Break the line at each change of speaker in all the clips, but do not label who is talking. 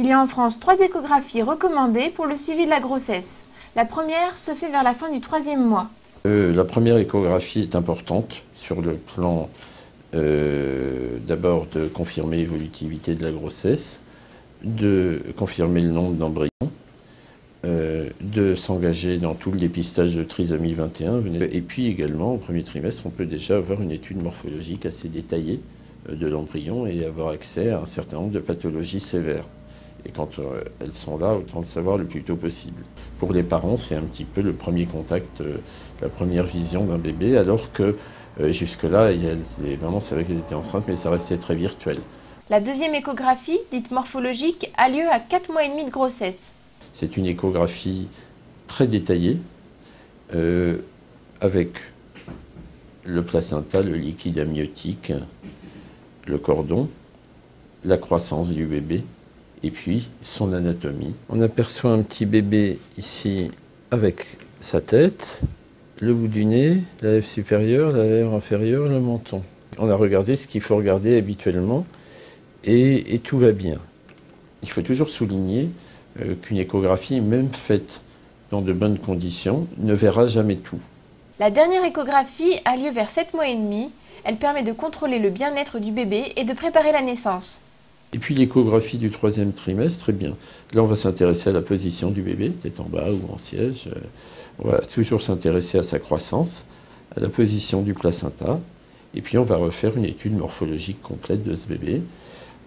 Il y a en France 3 échographies recommandées pour le suivi de la grossesse. La première se fait vers la fin du 3e mois.
La première échographie est importante sur le plan d'abord de confirmer l'évolutivité de la grossesse, de confirmer le nombre d'embryons, de s'engager dans tout le dépistage de trisomie 21. Et puis également, au premier trimestre, on peut déjà avoir une étude morphologique assez détaillée de l'embryon et avoir accès à un certain nombre de pathologies sévères. Et quand elles sont là, autant le savoir le plus tôt possible. Pour les parents, c'est un petit peu le premier contact, la première vision d'un bébé, alors que jusque-là, les mamans savaient qu'elles étaient enceintes, mais ça restait très virtuel.
La deuxième échographie, dite morphologique, a lieu à 4 mois et demi de grossesse.
C'est une échographie très détaillée, avec le placenta, le liquide amniotique, le cordon, la croissance du bébé, et puis son anatomie. On aperçoit un petit bébé ici avec sa tête, le bout du nez, la lèvre supérieure, la lèvre inférieure, le menton. On a regardé ce qu'il faut regarder habituellement et tout va bien. Il faut toujours souligner qu'une échographie, même faite dans de bonnes conditions, ne verra jamais tout.
La dernière échographie a lieu vers 7 mois et demi. Elle permet de contrôler le bien-être du bébé et de préparer la naissance.
Et puis l'échographie du 3e trimestre, très bien. Là, on va s'intéresser à la position du bébé, peut-être en bas ou en siège. On va toujours s'intéresser à sa croissance, à la position du placenta. Et puis, on va refaire une étude morphologique complète de ce bébé.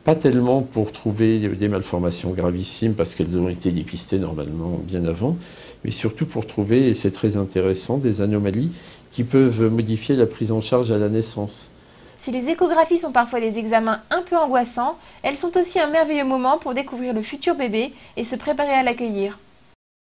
Pas tellement pour trouver des malformations gravissimes, parce qu'elles ont été dépistées normalement bien avant, mais surtout pour trouver, et c'est très intéressant, des anomalies qui peuvent modifier la prise en charge à la naissance.
Si les échographies sont parfois des examens un peu angoissants, elles sont aussi un merveilleux moment pour découvrir le futur bébé et se préparer à l'accueillir.